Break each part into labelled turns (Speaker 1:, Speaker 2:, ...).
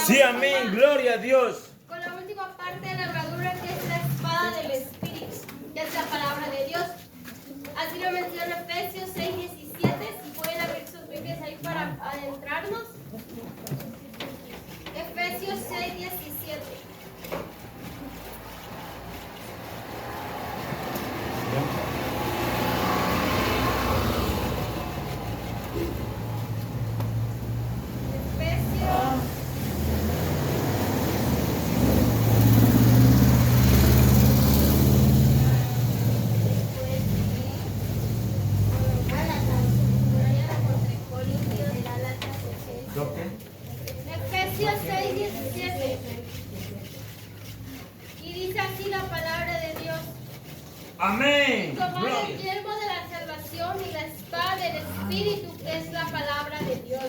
Speaker 1: Sí, amén, gloria a Dios.
Speaker 2: Con la última parte de la armadura, que es la espada del Espíritu, que es la palabra de Dios. Así lo menciona Efesios 6:17. Si pueden abrir sus Biblias ahí para adentrarnos. Efesios 6:17. Efesios 6:17. Y dice así la palabra de Dios.
Speaker 1: Amén.
Speaker 2: Tomad el
Speaker 1: Gloria.
Speaker 2: yelmo de la salvación y la espada del Espíritu, que es la palabra de Dios.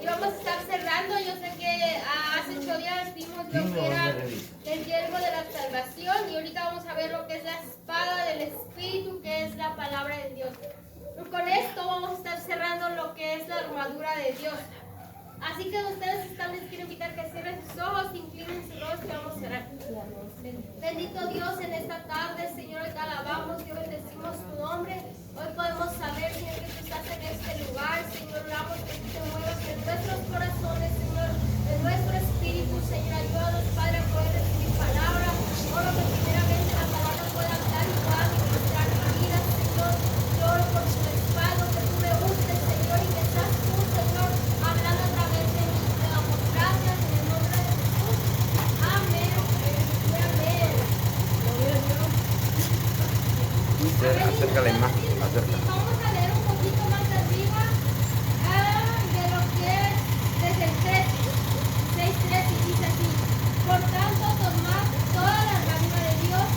Speaker 2: Y vamos a estar cerrando. Yo sé que hace 8 días vimos lo que era el yelmo de la salvación, y ahorita vamos a ver lo que es la espada del Espíritu, que es la palabra de Dios. Y con esto vamos a estar cerrando lo que es la armadura de Dios. Así que ustedes están, les quiero invitar que cierren sus ojos, inclinen sus rostros y vamos a cerrar. Bendito Dios, en esta tarde, Señor, te alabamos, Dios, bendecimos tu nombre. Hoy podemos saber, Señor, que tú estás en este lugar, Señor, oramos que tú te muevas en nuestros corazones, Señor, en nuestro espíritu, Señor, ayúdanos, Padre, a poder recibir palabra. Oro que primeramente la palabra pueda hablar y pueda ministrar mi vida, Señor. Yo oro por tu respaldo, que tú me uses, Señor, y que seas tú, Señor, hablando a través de mí. Te damos gracias en el nombre de Jesús. Amén. Amén.
Speaker 1: Acércale más, acércale.
Speaker 2: Vamos a leer un poquito más arriba de lo que es desde el 6:3, y dice así: por tanto, tomad toda la armadura de Dios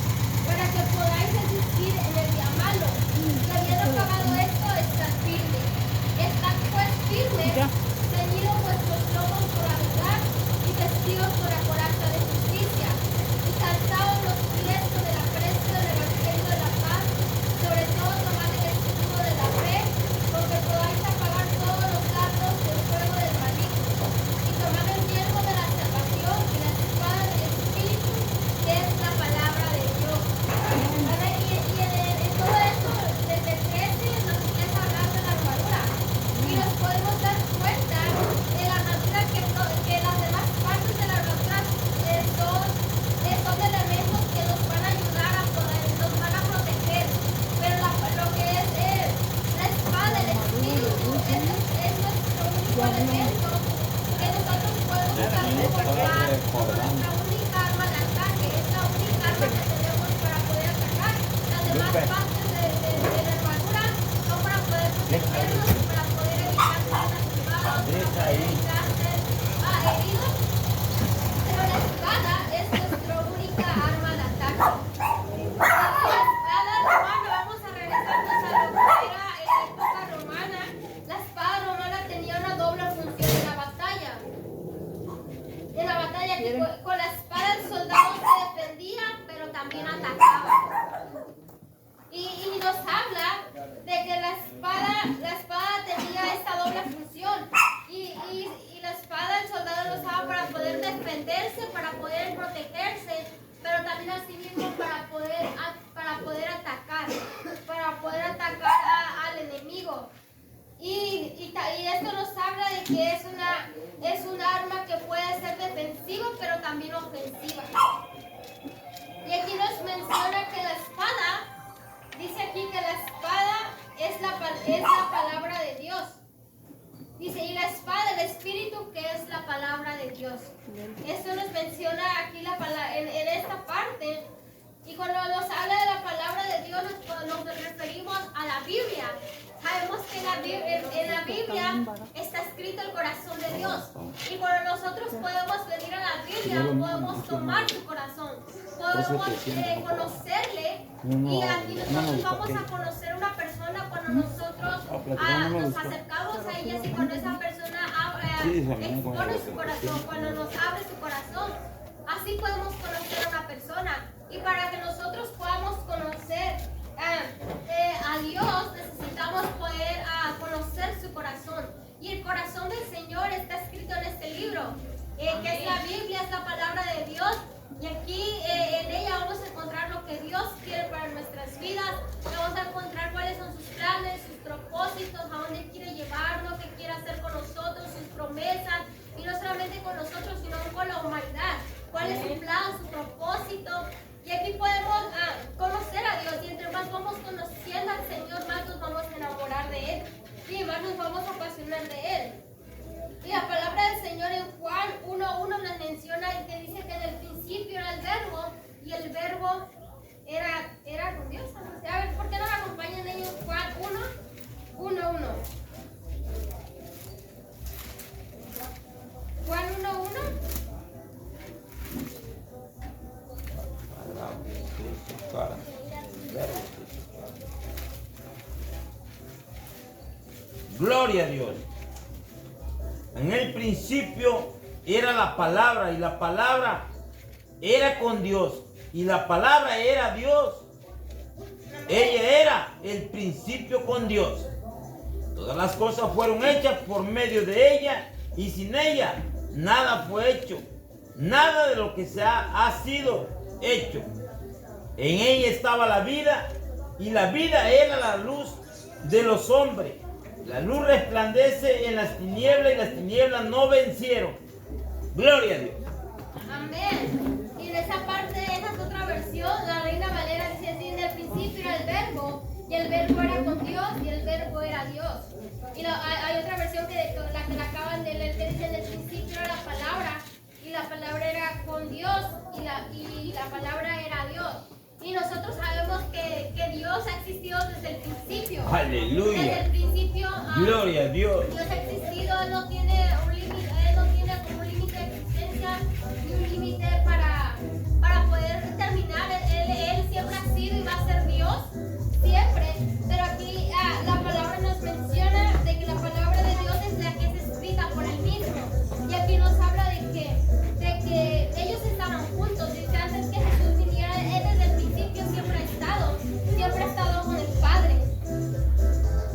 Speaker 2: para que podáis resistir en el día malo. Y habiendo acabado esto, estad firme. Estad pues firme, ceñidos vuestros lomos por la verdad y vestidos por la coraza de justicia. Y calzados los pies con el aprecio del evangelio de la paz. Sobre todo tomad el escudo de la fe, porque podáis apagar todos los dardos del fuego del maligno. Y tomad el yelmo de la salvación y la espada del Espíritu, que es la palabra de Dios. ¿Vale? Y en todo esto, desde el 13 nos empieza a hablar de la armadura. Y nos podemos dar cuenta de la armadura que las demás partes de la armadura son elementos que nos van a ayudar a poder, nos van a proteger. Pero lo que es la espada del Espíritu es nuestro único elemento que nosotros podemos transportar como nuestra única arma de ataque. Es la única arma que tenemos para poder atacar. Las demás partes de la armadura son para poder protegernos y para poder evitar ser lastimados, para poder evitar ser heridos. Pero la espada es nuestra única arma de ataque. La espada romana, vamos a regresarnos a lo que era en la época romana. La espada romana tenía una doble función en la batalla. En la batalla, que con la espada el soldado se defendía, pero también atacaba. Y nos habla de que la espada tenía esta doble función. Y la espada el soldado lo usaba para poder defenderse, para poder protegerse, pero también así mismo para poder atacar al enemigo. Y esto nos habla de que es una arma que puede ser defensiva, pero también ofensiva. Y aquí nos menciona que la espada, dice aquí que la espada es la palabra de Dios. Dice, y la espada del Espíritu, que es la palabra de Dios. Esto nos menciona aquí en esta parte. Y cuando nos habla de la palabra de Dios, nos referimos a la Biblia. Sabemos que en la Biblia está escrito el corazón de Dios. Y cuando nosotros podemos venir a la Biblia, podemos tomar su corazón. Podemos conocerle. Y aquí nosotros vamos a conocer una persona cuando nosotros nos acercamos a ella, y cuando esa persona expone su corazón, cuando nos abre su corazón. Así podemos conocer a una persona. Y para que nosotros podamos conocer a Dios, necesitamos poder conocer su corazón. Y el corazón del Señor está escrito en este libro. que es la Biblia, es la palabra de Dios. Y aquí en ella vamos a encontrar lo que Dios quiere para nuestras vidas. Vamos a encontrar cuáles son sus planes, sus propósitos, a dónde quiere llevarnos, qué quiere hacer con nosotros, sus promesas. Y no solamente con nosotros, sino con la humanidad. Cuál es su plan, su propósito. Y aquí podemos conocer a Dios. Y entre más vamos conociendo al Señor, más nos vamos a enamorar de Él. Y más nos vamos a apasionar de Él. Y la palabra del Señor en Juan 1:1 nos menciona que dice que en el principio era el verbo y el verbo era con Dios. A ver, ¿por qué no me acompañan ellos? Juan 1:1. Juan 1:1.
Speaker 1: Gloria a Dios. En el principio era la palabra y la palabra era con Dios y la palabra era Dios. Ella era el principio con Dios. Todas las cosas fueron hechas por medio de ella y sin ella nada fue hecho. Nada de lo que ha sido hecho. En ella estaba la vida y la vida era la luz de los hombres. La luz resplandece en las tinieblas y las tinieblas no vencieron. Gloria a Dios.
Speaker 2: Amén. Y en esa parte, esa es otra versión. La Reina Valera dice así: en el principio era el verbo y el verbo era con Dios y el verbo era Dios. Y hay otra versión la que la acaban de leer que dice: en el principio era la palabra y la palabra era con Dios y la palabra era Dios. Y nosotros sabemos que Dios ha existido desde el principio.
Speaker 1: Aleluya.
Speaker 2: Desde el principio.
Speaker 1: Gloria a Dios.
Speaker 2: Dios ha existido, Él no tiene un límite, Él no tiene como un límite de existencia ni un límite para poder terminar. Él siempre ha sido y va a ser Dios, siempre. Pero aquí la palabra nos menciona de que la palabra de Dios es la que es escrita por Él mismo. Y aquí nos habla de que ellos estaban juntos. Dice antes que Jesús viniera, Él desde el principio siempre ha estado con el Padre.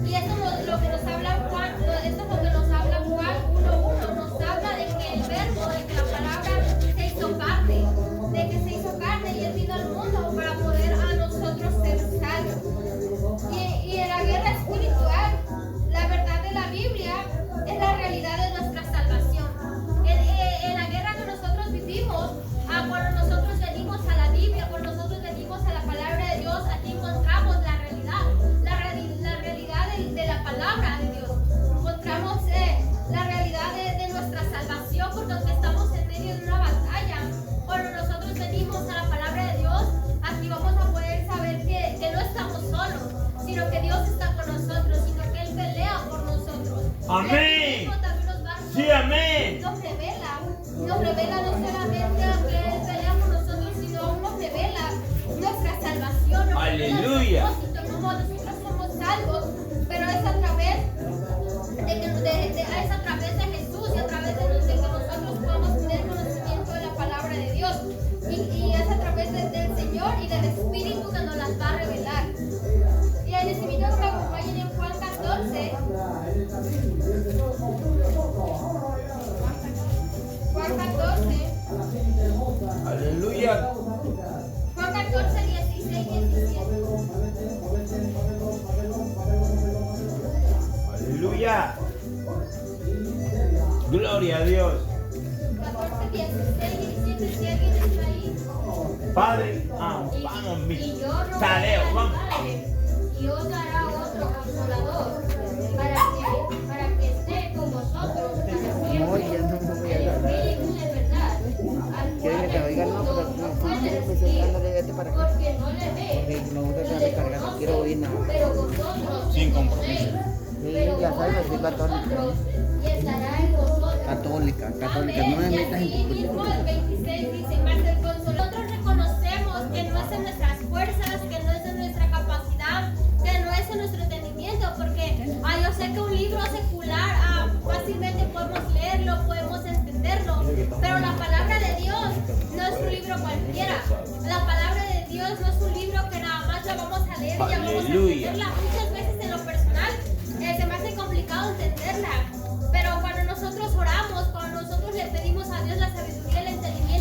Speaker 2: Y esto es lo que nos habla Juan, esto es lo que nos habla Juan 1:1. Nos habla de que el verbo, de que la palabra se hizo carne, y Él vino al mundo para poder a nosotros ser salvos. Y en la guerra espiritual, la verdad de la Biblia es la realidad de nuestra salvación. En la guerra que nosotros vivimos, cuando nosotros venimos a la Biblia, cuando nosotros venimos a la palabra de Dios, aquí encontramos la realidad de la palabra de Dios. Encontramos la realidad de nuestra salvación, porque aunque estamos en medio de una batalla, cuando nosotros venimos a la palabra de Dios, aquí vamos a poder saber que no estamos solos, sino que Dios está con nosotros, sino que Él pelea por nosotros.
Speaker 1: Amén. Sí, amén.
Speaker 2: Nos revela no solamente que Él pelea por nosotros, sino aún nos revela nuestra salvación.
Speaker 1: Aleluya.
Speaker 2: Como nosotros somos salvos, pero es a través es a través de Jesús y a través de que nosotros podamos tener conocimiento de la palabra de Dios. Y es a través del Señor y del Espíritu que nos las va a revelar. Y les invito a que me acompañen en Juan 14. Juan 14.
Speaker 1: Aleluya.
Speaker 2: Juan 14, 16, 17.
Speaker 1: Aleluya. Gloria a Dios.
Speaker 2: 14, 16, 17, si alguien está ahí.
Speaker 1: Padre, vamos, mi
Speaker 2: Y yo rogaré
Speaker 1: Tadeo,
Speaker 2: al
Speaker 1: vamos.
Speaker 2: Padre, y os dará otro consolador, para que esté con vosotros para siempre. El Espíritu de verdad, al
Speaker 3: ¿Quieren que te
Speaker 2: cual
Speaker 3: oiga?
Speaker 2: el
Speaker 3: No,
Speaker 2: mundo
Speaker 3: pero
Speaker 2: no
Speaker 3: no,
Speaker 2: puede
Speaker 3: quiero pues
Speaker 2: recibir,
Speaker 3: ándale, vete para acá.
Speaker 2: porque no le ve,
Speaker 3: Porque me gusta
Speaker 2: ni
Speaker 3: estar
Speaker 2: le
Speaker 3: descargando,
Speaker 2: conoce,
Speaker 3: quiero oír nada.
Speaker 2: pero vosotros
Speaker 1: Sin
Speaker 2: le
Speaker 1: compromiso.
Speaker 2: conocéis.
Speaker 3: Sí,
Speaker 2: Pero
Speaker 3: ya sabes,
Speaker 2: mora
Speaker 3: soy
Speaker 2: con
Speaker 3: católica.
Speaker 2: vosotros y estará en vosotros.
Speaker 3: Católica, no me
Speaker 2: Amén. Y
Speaker 3: metas en
Speaker 2: así
Speaker 3: tu
Speaker 2: mismo
Speaker 3: cultura.
Speaker 2: el 26 dice: más el consolador. Nosotros reconocemos que no es en nuestras fuerzas, que no es en nuestra capacidad, que no es en nuestro entendimiento, porque yo sé que un libro secular fácilmente podemos leerlo, podemos entenderlo, pero la palabra de Dios no es un libro cualquiera. La palabra de Dios no es un libro que nada más la vamos a leer y ya vamos a
Speaker 1: Aleluya.
Speaker 2: entenderla. Muchas veces en lo personal se me hace complicado entenderla, pero cuando nosotros oramos, cuando nosotros le pedimos a Dios la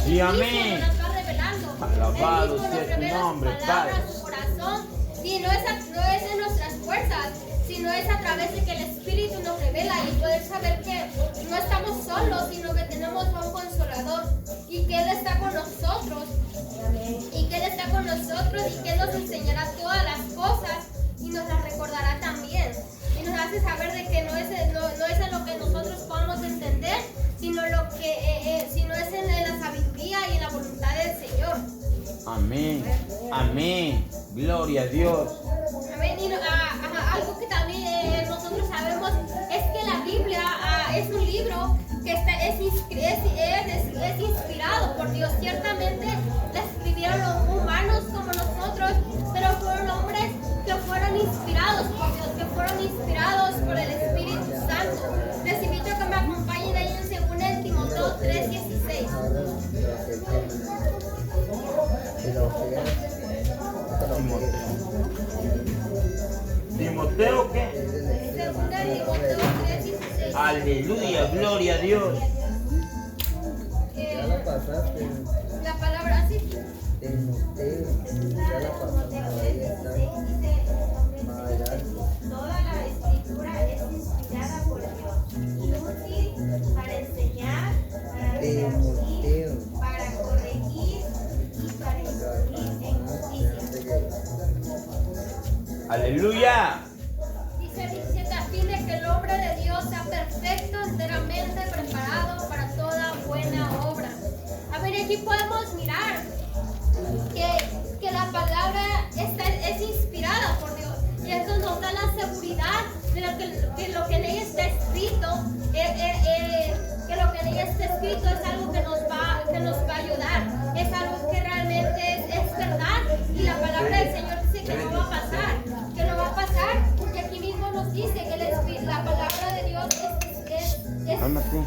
Speaker 1: Sí,
Speaker 2: Él
Speaker 1: amén.
Speaker 2: mismo nos va revelando.
Speaker 1: Alabado
Speaker 2: Él mismo
Speaker 1: sea
Speaker 2: nos
Speaker 1: tu
Speaker 2: revela
Speaker 1: nombre,
Speaker 2: sus palabras,
Speaker 1: Padre.
Speaker 2: su corazón. Y no es en nuestras fuerzas, sino es a través de que el Espíritu nos revela y poder saber que no estamos solos, sino que tenemos a un consolador y que Él está con nosotros. Y que Él está con nosotros y que Él nos enseñará todas las cosas y nos las recordará también. Y nos hace saber de que no es en lo que nosotros podamos entender, sino es en la sabiduría y en la voluntad del Señor.
Speaker 1: Amén. Amén. Gloria a Dios.
Speaker 2: Amén. Y algo que también nosotros sabemos es que la Biblia es un libro que es inspirado por Dios. Ciertamente la escribieron los humanos como nosotros, pero fueron hombres que fueron inspirados por Dios, que fueron inspirados por el Espíritu Santo. Les invito a que me acompañen ahí en 2 Timoteo 3:16.
Speaker 1: Timoteo, ¿qué?
Speaker 2: 2 Timoteo 3:16.
Speaker 1: Aleluya, gloria a Dios.
Speaker 3: Ya la pasaste.
Speaker 2: La palabra así.
Speaker 3: Timoteo. Ya la pasaste. Ahí está.
Speaker 4: Toda la escritura es inspirada por Dios y útil para enseñar, para redarguir, para corregir y para instruir en justicia.
Speaker 1: Aleluya.
Speaker 2: Dice 17, a fin de que el hombre de Dios sea perfecto, enteramente preparado para toda buena obra. A ver, aquí podemos mirar que la palabra es inspirada por Dios. Y eso nos da la seguridad de lo que en ella está escrito, que lo que en ella está escrito es algo que nos va a ayudar, es algo que realmente es verdad. Y la palabra del Señor dice que no va a pasar, porque aquí mismo nos dice que la palabra de Dios es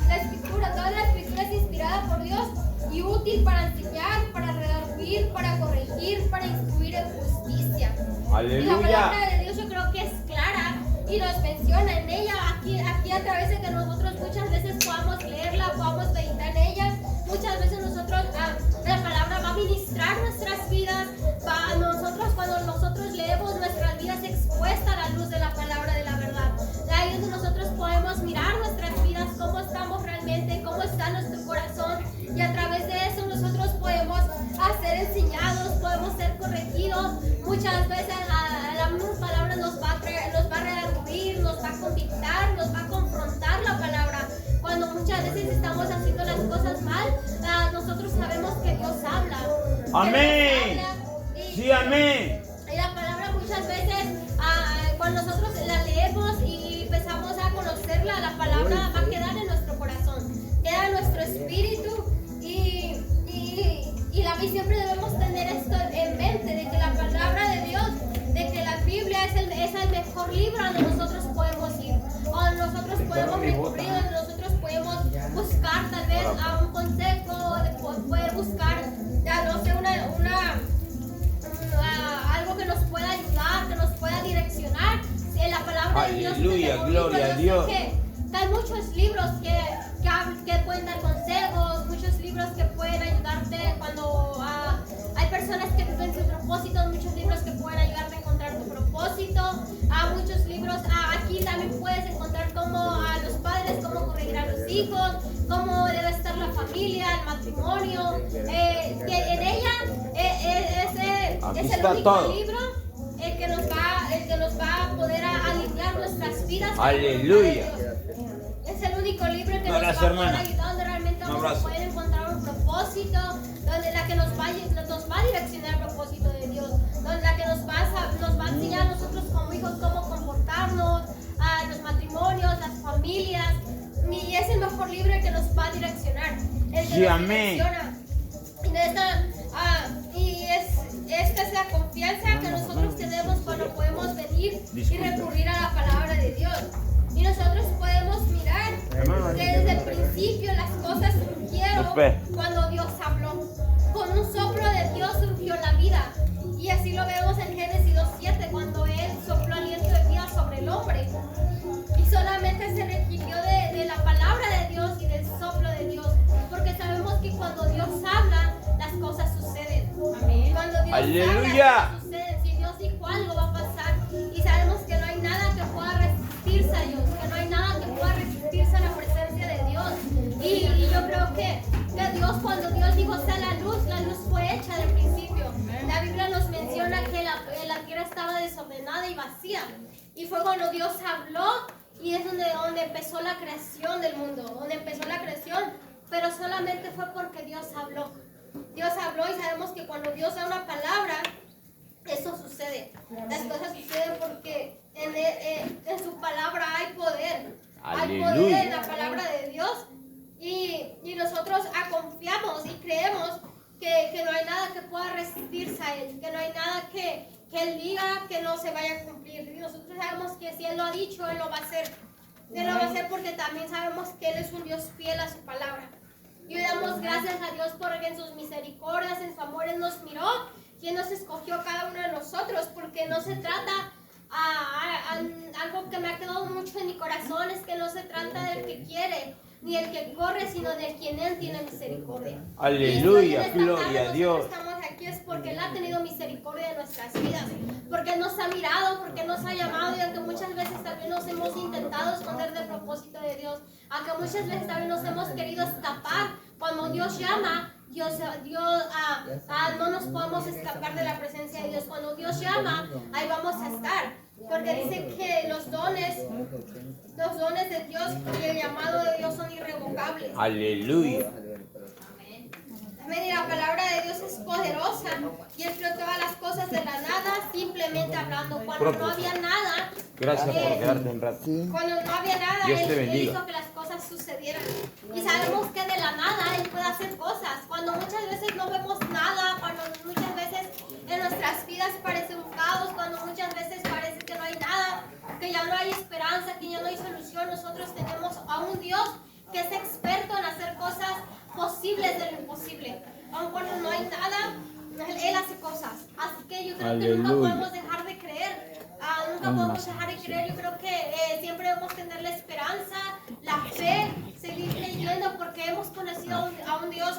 Speaker 2: la escritura, toda la escritura es inspirada por Dios y útil para enseñar, para redarguir, para corregir, para instruir en justicia. Y la
Speaker 1: Aleluya.
Speaker 2: palabra de Dios yo creo que es clara y nos menciona en ella, aquí a través de que nosotros muchas veces podamos leerla, podamos meditar en ella, muchas veces nosotros, la palabra va a ministrar nuestras vidas, cuando nosotros leemos nuestras vidas expuestas a la luz de la palabra de la verdad. Ahí es donde nosotros podemos mirar nuestras vidas, cómo estamos realmente, cómo está nuestro corazón y a través de eso nosotros podemos ser enseñados, podemos ser corregidos. Muchas veces la misma palabra nos va a redarguir, nos va a convictar, nos va a confrontar la palabra. Cuando muchas veces estamos haciendo las cosas mal, nosotros sabemos que Dios habla.
Speaker 1: Amén. Sí, amén.
Speaker 2: Y la palabra muchas veces, cuando nosotros la leemos y empezamos a conocerla, la palabra va a quedar en nuestro corazón, queda en nuestro espíritu y siempre debemos tener esto en mente, de que la palabra de Dios, de que la Biblia es el mejor libro donde nosotros podemos ir, o nosotros podemos recurrir, donde nosotros podemos buscar tal vez a un consejo, de poder buscar, ya no sé, algo que nos pueda ayudar, que nos pueda direccionar. En la palabra de Dios.
Speaker 1: Aleluya, gloria a Dios.
Speaker 2: Hay muchos libros que pueden dar consejos, muchos libros que pueden ayudarte cuando hay personas que viven su propósito, muchos libros que pueden ayudarte a encontrar tu propósito. Muchos libros, aquí también puedes encontrar cómo a los padres, cómo corregir a los hijos, cómo debe estar la familia, el matrimonio. Que en ella es el único
Speaker 1: todo.
Speaker 2: libro el que nos va a poder alinear nuestras vidas.
Speaker 1: Aleluya.
Speaker 2: Es el único libro que nos va a
Speaker 1: Abrazo,
Speaker 2: poder
Speaker 1: hermana.
Speaker 2: ayudar, donde realmente
Speaker 1: Un
Speaker 2: vamos a
Speaker 1: abrazo.
Speaker 2: poder encontrar un propósito, donde la que nos va a direccionar el propósito de Dios, donde la que nos va a enseñar a nosotros como hijos cómo comportarnos, a los matrimonios, las familias. Y es el mejor libro el que nos va a direccionar. El que
Speaker 1: Sí,
Speaker 2: nos
Speaker 1: amén.
Speaker 2: direcciona. Y esta es la confianza que nosotros tenemos cuando podemos venir y recurrir a la palabra de Dios. Y nosotros podemos mirar que desde el principio las cosas surgieron cuando Dios habló. Con un soplo de Dios surgió la vida. Y así lo vemos en Génesis 2:7, cuando Él sopló aliento de vida sobre el hombre. Y solamente se requirió de la palabra de Dios y del soplo de Dios. Porque sabemos que cuando Dios habla,
Speaker 1: Aleluya.
Speaker 2: Dios sabe las cosas suceden. Si Dios dijo algo va a pasar. Y sabemos que no hay nada que pueda resistirse a Dios, que no hay nada que pueda resistirse a la presencia de Dios. Y yo creo que Dios, cuando Dios dijo sea la luz fue hecha del principio. La Biblia nos menciona que la tierra estaba desordenada y vacía. Y fue cuando Dios habló, y es donde empezó la creación del mundo, donde empezó la creación, pero solamente fue porque Dios habló. Dios habló, y sabemos que cuando Dios da una palabra, eso sucede. Las cosas suceden porque en su palabra hay poder. Hay poder en la palabra de Dios. Y nosotros confiamos y creemos que no hay nada que pueda resistirse a Él, que no hay nada que Él diga que no se vaya a cumplir. Y nosotros sabemos que si Él lo ha dicho, Él lo va a hacer. Él lo va a hacer porque también sabemos que Él es un Dios fiel a su palabra. Y hoy damos gracias a Dios porque en sus misericordias, en su amor, Él nos miró y Él nos escogió a cada uno de nosotros, porque no se trata algo que me ha quedado mucho en mi corazón, es que no se trata del que quiere ni el que corre, sino del quien Él tiene misericordia.
Speaker 1: Aleluya,
Speaker 2: y
Speaker 1: gloria a Dios.
Speaker 2: Estamos aquí es porque Él ha tenido misericordia de nuestras vidas, porque Él nos ha mirado, porque Él nos ha llamado, y aunque muchas veces también nos hemos intentado esconder del propósito de Dios, aunque muchas veces también nos hemos querido escapar, cuando Dios llama, no nos podemos escapar de la presencia de Dios. Cuando Dios llama, ahí vamos a estar, porque dice que los dones de Dios y el llamado de Dios son irrevocables.
Speaker 1: Aleluya.
Speaker 2: Amén. Y la palabra de Dios es poderosa, y Él creó todas las cosas de la nada, simplemente hablando. Cuando no había nada,
Speaker 1: Gracias por quedarte un rato.
Speaker 2: cuando no había nada,
Speaker 1: Dios te
Speaker 2: Él
Speaker 1: bendiga.
Speaker 2: hizo que las cosas sucedieran. Y sabemos que de la nada Él puede hacer cosas. Cuando muchas veces no vemos nada, cuando muchas veces en nuestras vidas parece un caos, cuando muchas veces parece que no hay nada, que ya no hay esperanza, que ya no hay solución, nosotros tenemos a un Dios que es experto en hacer cosas posibles de lo imposible. Aun cuando no hay nada, Él hace cosas. Así que yo creo que nunca podemos dejar de creer. Nunca podemos dejar de creer. Yo creo que siempre debemos tener la esperanza, la fe, seguir creyendo, porque hemos conocido a un Dios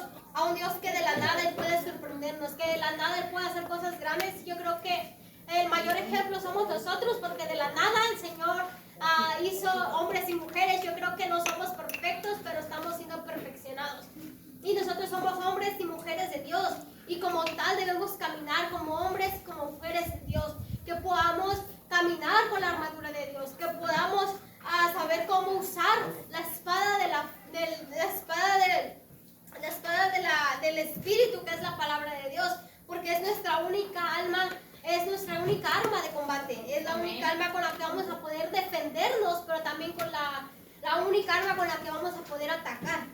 Speaker 2: que de la nada Él puede sorprendernos, que de la nada Él puede hacer cosas grandes. Yo creo que el mayor ejemplo somos nosotros, porque de la nada el Señor hizo hombres y mujeres. Yo creo que no somos perfectos, pero estamos siendo perfeccionados. Y nosotros somos hombres y mujeres de Dios, y como tal debemos caminar como hombres y como mujeres de Dios, que podamos caminar con la armadura de Dios, que podamos saber cómo usar la espada del Espíritu, que es la palabra de Dios, porque es nuestra única arma de combate, es la única arma con la que vamos a poder defendernos, pero también con la única arma con la que vamos a poder atacar.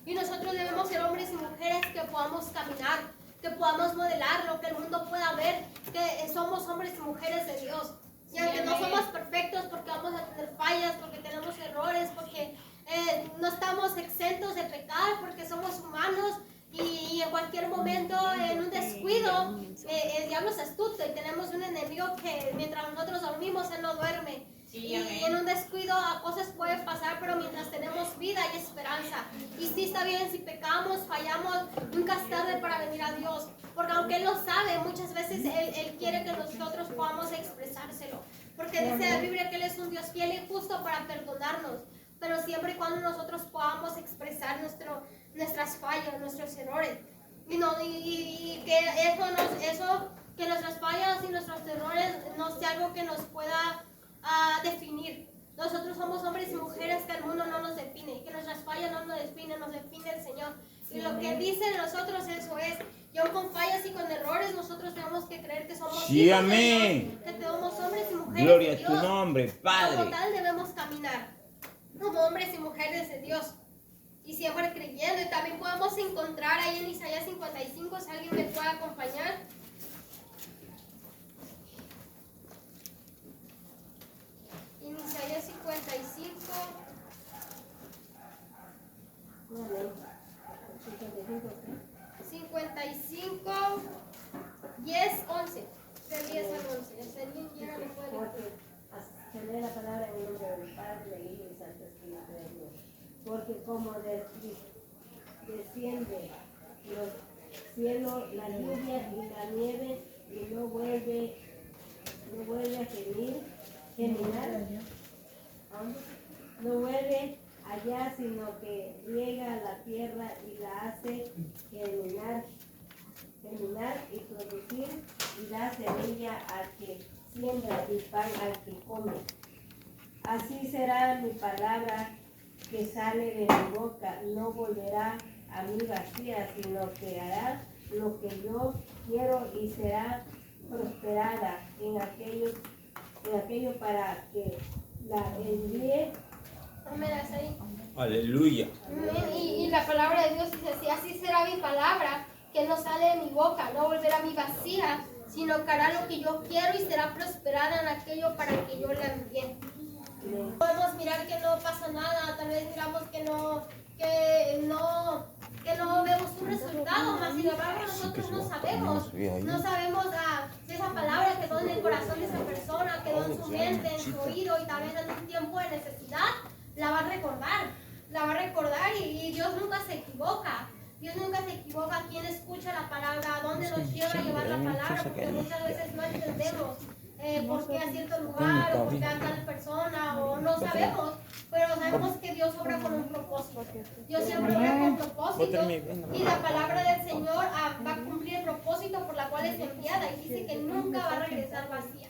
Speaker 2: Y nosotros debemos ser hombres y mujeres que podamos caminar, que podamos modelarlo, que el mundo pueda ver que somos hombres y mujeres de Dios. Y aunque no somos perfectos, porque vamos a tener fallas, porque tenemos errores, porque no estamos exentos de pecar, porque somos humanos, y en cualquier momento, en un descuido, el diablo es astuto, y tenemos un enemigo que mientras nosotros dormimos, él no duerme. Y en un descuido cosas pueden pasar, pero mientras tenemos vida hay esperanza. Y sí, está bien, si pecamos, fallamos, nunca es tarde para venir a Dios, porque aunque Él lo sabe, muchas veces Él quiere que nosotros podamos expresárselo, porque dice la Biblia que Él es un Dios fiel y justo para perdonarnos, pero siempre y cuando nosotros podamos expresar nuestras fallas, nuestros errores, y que que nuestras fallas y nuestros errores no sea algo que nos pueda definir. Nosotros somos hombres y mujeres que el mundo no nos define, que nuestras fallas no nos definen, nos define el Señor. Y lo que dice de nosotros, eso es. Y aún con fallas y con errores, nosotros tenemos que creer que somos hijos de Dios, que somos hombres y mujeres
Speaker 1: Gloria
Speaker 2: de
Speaker 1: a
Speaker 2: Dios.
Speaker 1: tu nombre, Padre.
Speaker 2: Como tal debemos caminar como hombres y mujeres de Dios, y siempre creyendo. Y también podemos encontrar ahí en Isaías 55, si alguien me puede acompañar. En Isaías 55. 55, 10, 11. Del 10 al 11. Si alguien quiere, lo puede leer.
Speaker 3: Se lee la palabra en el nombre del Padre, del Hijo y del Santo Espíritu de Dios. Porque como desciende los cielos, la lluvia y la nieve y no vuelve a germinar, no vuelve allá, sino que riega la tierra y la hace germinar y producir, y da semilla al que siembra y pan al que come. Así será mi palabra que sale de mi boca, no volverá a mí vacía, sino que hará lo que yo quiero y será prosperada en aquello para que la envíe.
Speaker 2: Amén, hasta ahí.
Speaker 1: Aleluya.
Speaker 2: Y la palabra de Dios dice así: así será mi palabra que no sale de mi boca, no volverá a mí vacía, sino que hará lo que yo quiero y será prosperada en aquello para que yo la envíe. Podemos mirar que no pasa nada, tal vez miramos que no vemos un resultado, mas sin embargo nosotros no sabemos si esa palabra quedó en el corazón de esa persona, quedó en su mente, en su oído, y tal vez en un tiempo de necesidad la va a recordar y Dios nunca se equivoca. Dios nunca se equivoca. Quien escucha la palabra, a dónde nos lleva a llevar la palabra, porque muchas veces no entendemos por qué a cierto lugar, o por qué a tal persona, o no sabemos, pero sabemos que Dios obra con un propósito. Dios siempre obra con propósito, y la palabra del Señor va a cumplir el propósito por la cual es enviada, y dice que nunca va a regresar vacía.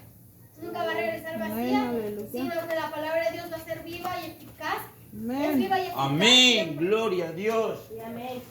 Speaker 2: Nunca va a regresar vacía, sino que la palabra de Dios va a ser viva y eficaz. Es viva y eficaz.
Speaker 1: Amén. Gloria a Dios.
Speaker 3: Y amén.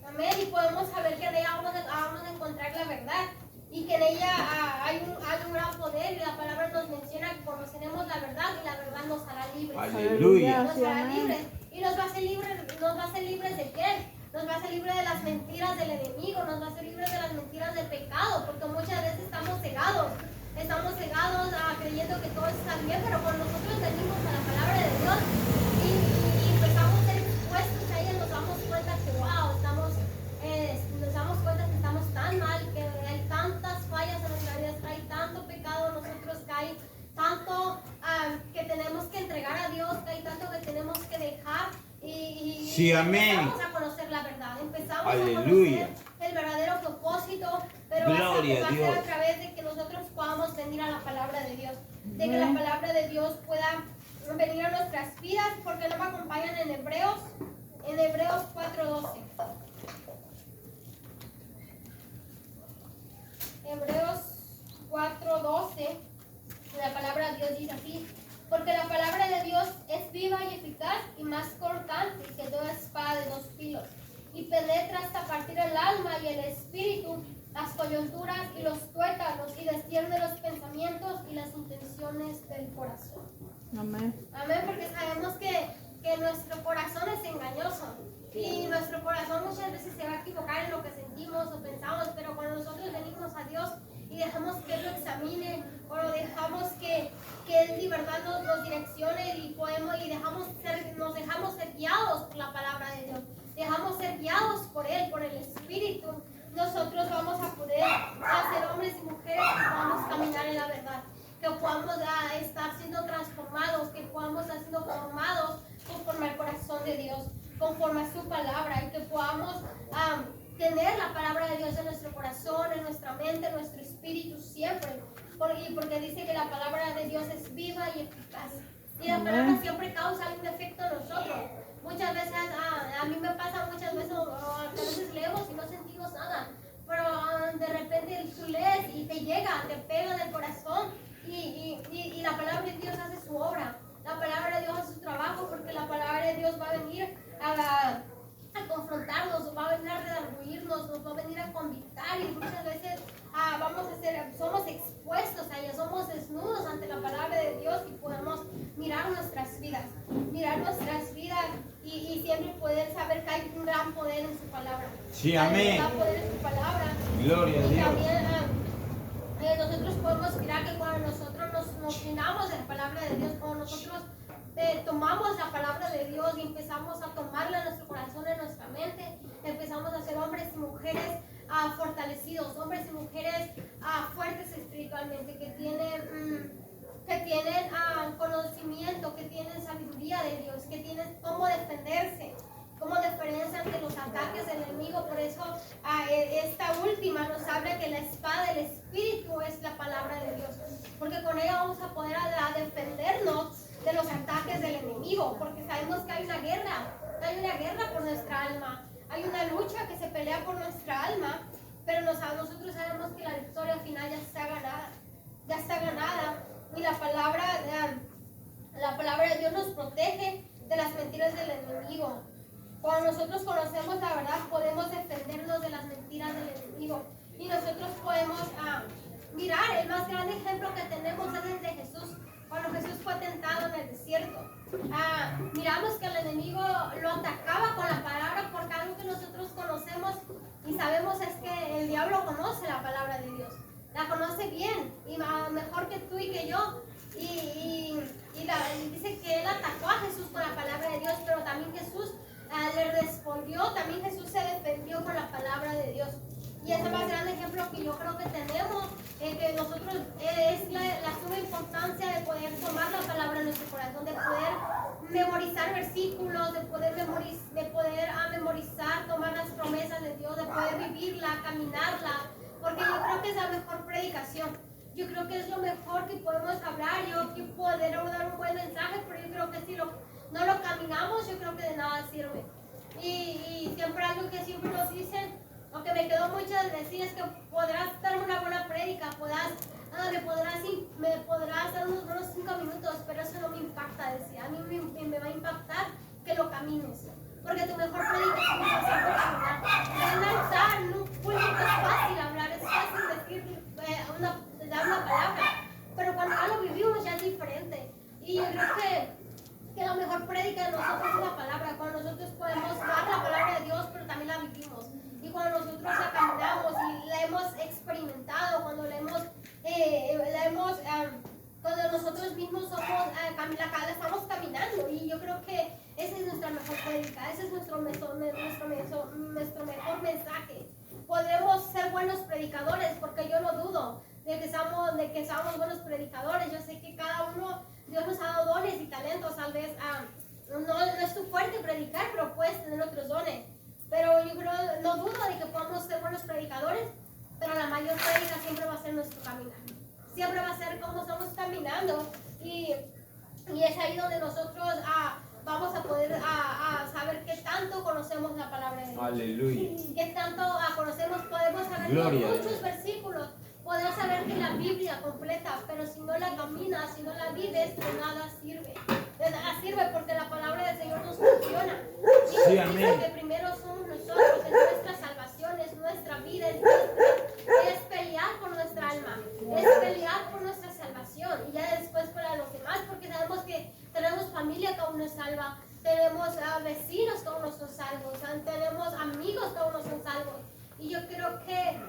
Speaker 2: Amén. Y podemos saber que en ella vamos a encontrar la verdad. Y que en ella hay un gran poder. Y la palabra nos menciona que conoceremos la verdad. Y la verdad nos hará libres.
Speaker 1: Aleluya.
Speaker 2: Nos hará libres. Y nos va a hacer libres de qué? Nos va a hacer libres de las mentiras del enemigo. Nos va a hacer libres de las mentiras del pecado. Porque muchas veces estamos cegados. Estamos cegados creyendo que todo está bien. Pero cuando nosotros venimos a la palabra de Dios y empezamos a ser expuestos a ella, nos damos cuenta que wow, nos damos cuenta que estamos tan mal, que hay tantas fallas en nuestra vida, hay tanto pecado en nosotros, que hay tanto que tenemos que entregar a Dios, que hay tanto que tenemos que dejar y
Speaker 1: Sí, amén.
Speaker 2: empezamos a conocer la verdad, empezamos
Speaker 1: Aleluya.
Speaker 2: a conocer el verdadero propósito, pero va a
Speaker 1: Gloria a
Speaker 2: ser
Speaker 1: Dios.
Speaker 2: a través de que nosotros podamos venir a la palabra de Dios, de que la palabra de Dios pueda venir a nuestras vidas, porque no me acompañan en Hebreos 4:12. Hebreos 4:12, la palabra de Dios dice así: porque la palabra de Dios es viva y eficaz y más cortante que toda espada de dos filos, y penetra hasta partir el alma y el espíritu, las coyunturas y los tuétanos, y discierne los pensamientos y las intenciones del corazón.
Speaker 5: Amén.
Speaker 2: Amén, porque sabemos que nuestro corazón es engañoso. Y nuestro corazón muchas veces se va a equivocar en lo que sentimos o pensamos, pero cuando nosotros venimos a Dios y dejamos que Él lo examine, o lo dejamos que Él de verdad nos direccione y nos dejamos ser guiados por la palabra de Dios, dejamos ser guiados por Él, por el Espíritu, nosotros vamos a poder ser hombres y mujeres que podamos caminar en la verdad, que podamos estar siendo transformados, que podamos estar siendo formados conforme al corazón de Dios, conforme a su palabra, y que podamos tener la palabra de Dios en nuestro corazón, en nuestra mente, en nuestro espíritu siempre, porque dice que la palabra de Dios es viva y eficaz, y la palabra siempre causa algún efecto en nosotros. Muchas veces, a mí me pasa muchas veces, a veces leemos y no sentimos nada, pero de repente tú lees y te llega, te pega en el corazón, y la palabra de Dios hace su obra. La palabra de Dios hace su trabajo, porque la palabra de Dios va a venir a confrontarnos, va a venir a redarguirnos, nos va a venir a convictar, y muchas veces somos expuestos a ella, somos desnudos ante la palabra de Dios, y podemos mirar nuestras vidas y siempre poder saber que hay un gran poder en su palabra.
Speaker 1: Sí,
Speaker 2: Hay
Speaker 1: amén.
Speaker 2: un gran poder en su palabra.
Speaker 1: Gloria a
Speaker 2: Y
Speaker 1: Dios.
Speaker 2: también nosotros podemos mirar que cuando nosotros nos llenamos de la palabra de Dios, cuando nosotros tomamos la palabra de Dios y empezamos a tomarla en nuestro corazón, en nuestra mente, empezamos a ser hombres y mujeres fortalecidos, hombres y mujeres fuertes espiritualmente, que tienen conocimiento, que tienen sabiduría de Dios, que tienen cómo defenderse, cómo diferencia ante los ataques del enemigo. Por eso esta última nos habla que la espada del Espíritu es la palabra de Dios, porque con ella vamos a poder defendernos de los ataques del enemigo, porque sabemos que hay una guerra por nuestra alma, hay una lucha que se pelea por nuestra alma, pero nosotros sabemos que la victoria final ya está ganada, y la palabra de Dios nos protege de las mentiras del enemigo. Cuando nosotros conocemos la verdad, podemos defendernos de las mentiras del enemigo, y nosotros podemos mirar. El más grande ejemplo que tenemos es el de Jesús. Cuando Jesús fue tentado en el desierto, miramos que el enemigo lo atacaba con la palabra, porque algo que nosotros conocemos y sabemos es que el diablo conoce la palabra de Dios, la conoce bien, y mejor que tú y que yo, y dice que él atacó a Jesús con la palabra de Dios, pero también Jesús le respondió, también Jesús se defendió con la palabra de Dios. Y es el más grande ejemplo que yo creo que tenemos, que nosotros es la suma importancia de poder tomar la palabra en nuestro corazón, de poder memorizar versículos, de poder memorizar, tomar las promesas de Dios, de poder vivirla, caminarla, porque yo creo que es la mejor predicación. Yo creo que es lo mejor que podemos hablar. Yo quiero poder dar un buen mensaje, pero yo creo que si no lo caminamos, yo creo que de nada sirve. Y siempre algo que siempre nos dicen, lo que me quedó mucho de decir, es que podrás dar una buena prédica, me podrás dar unos buenos 5 minutos, pero eso no me impacta, decía. A mí me va a impactar que lo camines, porque tu mejor predicación va a ser caminar. En un altar, en un púlpito es fácil hablar, es fácil decir, dar una palabra, pero cuando ya lo vivimos ya es diferente. Y yo creo que la mejor prédica de nosotros es la palabra, cuando nosotros podemos dar la palabra de Dios, pero también la vivimos. Y cuando nosotros la caminamos y la hemos experimentado, cuando cuando nosotros mismos estamos caminando, y yo creo que esa es nuestra mejor prédica, ese es nuestro mejor mensaje. Podremos ser buenos predicadores, porque yo no dudo de que seamos buenos predicadores. Yo sé que cada uno, Dios nos ha dado dones y talentos. Tal vez no es tu fuerte predicar, pero puedes tener otros dones. Pero yo no dudo de que podamos ser buenos predicadores, pero la mayor prédica siempre va a ser nuestro caminar. Siempre va a ser como estamos caminando, y es ahí donde nosotros vamos a poder saber qué tanto conocemos la palabra de Dios.
Speaker 1: Aleluya.
Speaker 2: Qué tanto podemos saber muchos versículos. Podemos saber que la Biblia completa, pero si no la caminas, si no la vives, de nada sirve. De nada sirve, porque la palabra del Señor nos funciona. Y
Speaker 1: Sí,
Speaker 2: nos dice
Speaker 1: amén.
Speaker 2: que primero somos nosotros, es nuestra salvación, es nuestra vida, es pelear por nuestra alma, es pelear por nuestra salvación, y ya después para los demás, porque sabemos que tenemos familia que aún no es salva, tenemos vecinos que aún no son salvos, tenemos amigos que aún no son salvos, y yo creo que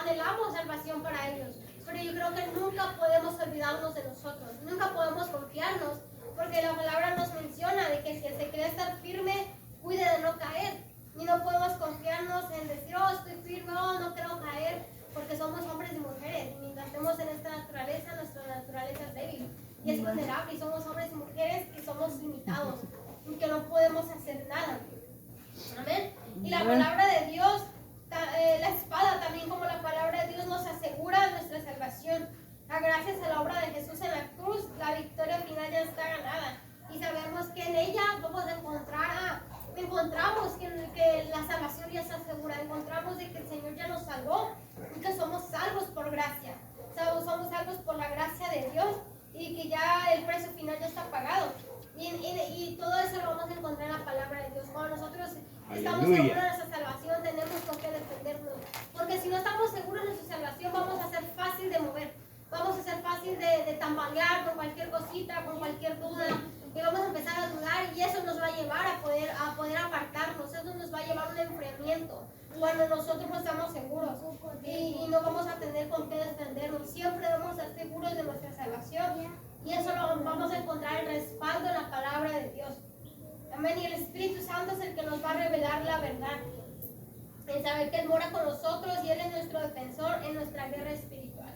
Speaker 2: anhelamos salvación para ellos, pero yo creo que nunca podemos olvidarnos de nosotros, nunca podemos confiarnos, porque la palabra nos menciona de que si se quiere estar firme, cuide de no caer, y no podemos confiarnos en decir, oh, estoy firme, oh, no quiero caer, porque somos hombres y mujeres, y mientras estemos en esta naturaleza, nuestra naturaleza es débil y es vulnerable, y somos hombres y mujeres que somos limitados y que no podemos hacer nada. Amén. Y la palabra de Dios, la espada también, como la palabra de Dios, nos asegura nuestra salvación. Gracias a la obra de Jesús en la cruz, la victoria final ya está ganada, y sabemos que en ella vamos a encontramos que la salvación ya está segura, encontramos de que el Señor ya nos salvó y que somos salvos por gracia, somos salvos por la gracia de Dios, y que ya el precio final ya está pagado, y todo eso lo vamos a encontrar en la palabra de Dios. Cuando nosotros estamos seguros de nuestra salvación, tenemos con qué defendernos, porque si no estamos seguros de nuestra salvación, vamos a ser fácil de mover, vamos a ser fácil de tambalear con cualquier cosita, con cualquier duda, y vamos a empezar a dudar, y eso nos va a llevar a poder apartarnos, eso nos va a llevar a un enfriamiento cuando nosotros no estamos seguros, y no vamos a tener con qué defendernos. Siempre vamos a estar seguros de nuestra salvación, y eso lo vamos a encontrar el respaldo en la palabra de Dios. Amén. Y el Espíritu Santo es el que nos va a revelar la verdad, en saber que Él mora con nosotros y Él es nuestro defensor en nuestra guerra espiritual,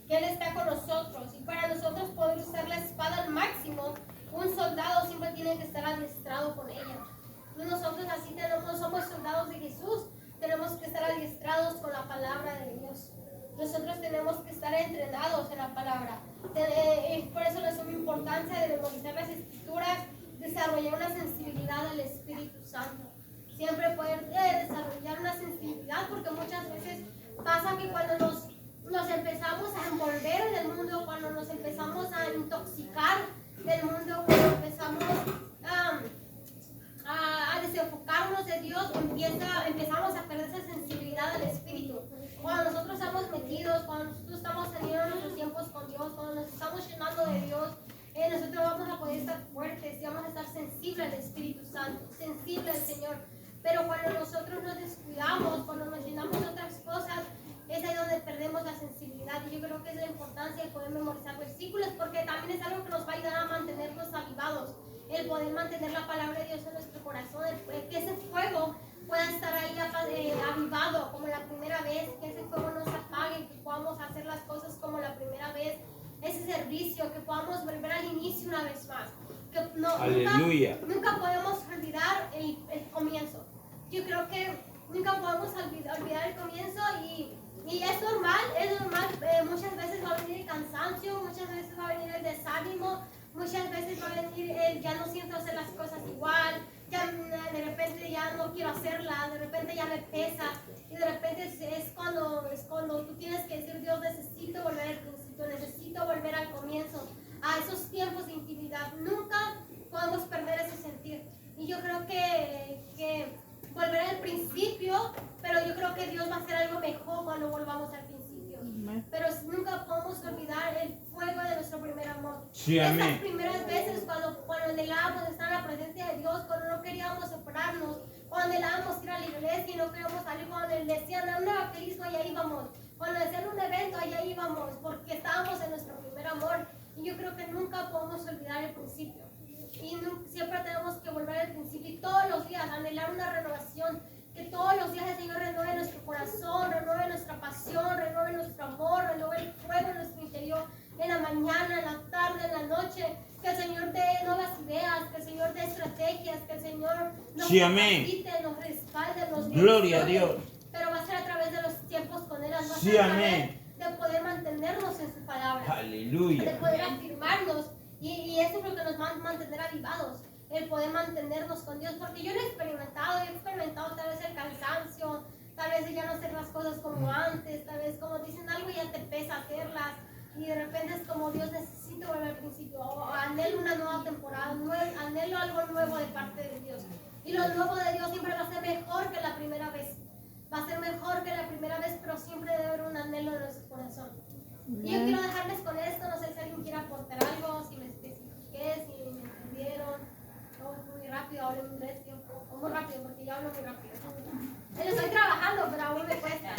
Speaker 2: que Él está con nosotros, y para nosotros poder usar la espada al máximo, un soldado siempre tiene que estar adiestrado con ella. Y nosotros así somos soldados de Jesús. Tenemos que estar adiestrados con la palabra de Dios. Nosotros tenemos que estar entrenados en la palabra. Por eso la suma importancia de memorizar las escrituras, desarrollar una sensibilidad al Espíritu Santo. Siempre poder desarrollar una sensibilidad, porque muchas veces pasa que cuando nos empezamos a envolver en el mundo, cuando nos empezamos a intoxicar del mundo, cuando empezamos a desenfocarnos de Dios, empezamos a perder esa sensibilidad al Espíritu. Cuando nosotros estamos metidos, cuando nosotros estamos teniendo nuestros tiempos con Dios, cuando nos estamos llenando de Dios, nosotros vamos a poder estar fuertes y vamos a estar sensibles al Espíritu Santo, sensibles al Señor. Pero cuando nosotros nos descuidamos, cuando nos llenamos de otras cosas, es ahí donde perdemos la sensibilidad. Y yo creo que es la importancia de poder memorizar versículos, porque también es algo que nos va a ayudar a mantenernos avivados, el poder mantener la palabra de Dios en nuestro corazón, que ese fuego pueda estar ahí avivado como la primera vez, que ese fuego no se apague, que podamos hacer las cosas como la primera vez, ese servicio, que podamos volver al inicio una vez más. Que
Speaker 1: Aleluya.
Speaker 2: Nunca podemos olvidar el comienzo. Yo creo que nunca podemos olvidar el comienzo y es normal, muchas veces va a venir el cansancio, muchas veces va a venir el desánimo, muchas veces va a venir el ya no siento hacer las cosas igual, ya de repente ya no quiero hacerlas, de repente ya me pesa, y de repente es cuando tú tienes que decir, Dios, necesito volver al principio, necesito volver al comienzo, a esos tiempos de intimidad. Nunca podemos perder ese sentir. Y yo creo que volver al principio, pero yo creo que Dios va a hacer algo mejor cuando volvamos al principio. Pero nunca podemos olvidar el fuego de nuestro primer amor.
Speaker 1: Sí, amén.
Speaker 2: Esas primeras veces cuando anhelábamos estar en la presencia de Dios, cuando no queríamos separarnos, cuando anhelábamos ir a la iglesia y no queríamos salir, cuando decían un evangelismo, allá íbamos, cuando decían un evento, allá íbamos, porque estábamos en nuestro primer amor. Y yo creo que nunca podemos olvidar el principio. Y siempre tenemos que volver al principio y todos los días anhelar una renovación. Que todos los días el Señor renueve nuestro corazón, renueve nuestra pasión, renueve nuestro amor, renueve el fuego en nuestro interior, en la mañana, en la tarde, en la noche. Que el Señor dé nuevas ideas, que el Señor dé estrategias, que el Señor nos capacite, nos respalde, nos dé.
Speaker 1: Gloria a Dios.
Speaker 2: Pero va a ser a través de los tiempos con Él, va a
Speaker 1: Sí,
Speaker 2: ser a través
Speaker 1: amén.
Speaker 2: de poder mantenernos en su palabra, de
Speaker 1: Aleluya.
Speaker 2: poder afirmarnos. Y eso es lo que nos va a mantener avivados, el poder mantenernos con Dios, porque yo lo he experimentado tal vez el cansancio, tal vez ya no hacer las cosas como antes, tal vez como dicen algo y ya te pesa hacerlas, y de repente es como, Dios, necesito volver al principio, o anhelo una nueva temporada, anhelo algo nuevo de parte de Dios, y lo nuevo de Dios siempre va a ser mejor que la primera vez, va a ser mejor que la primera vez, pero siempre debe haber un anhelo en nuestro corazón. Y yo quiero dejarles con esto, no sé si alguien quiere aportar algo, si me especifiqué, si me entendieron. Muy rápido, hablo muy rápido porque yo hablo muy rápido. Estoy trabajando, pero aún me cuesta.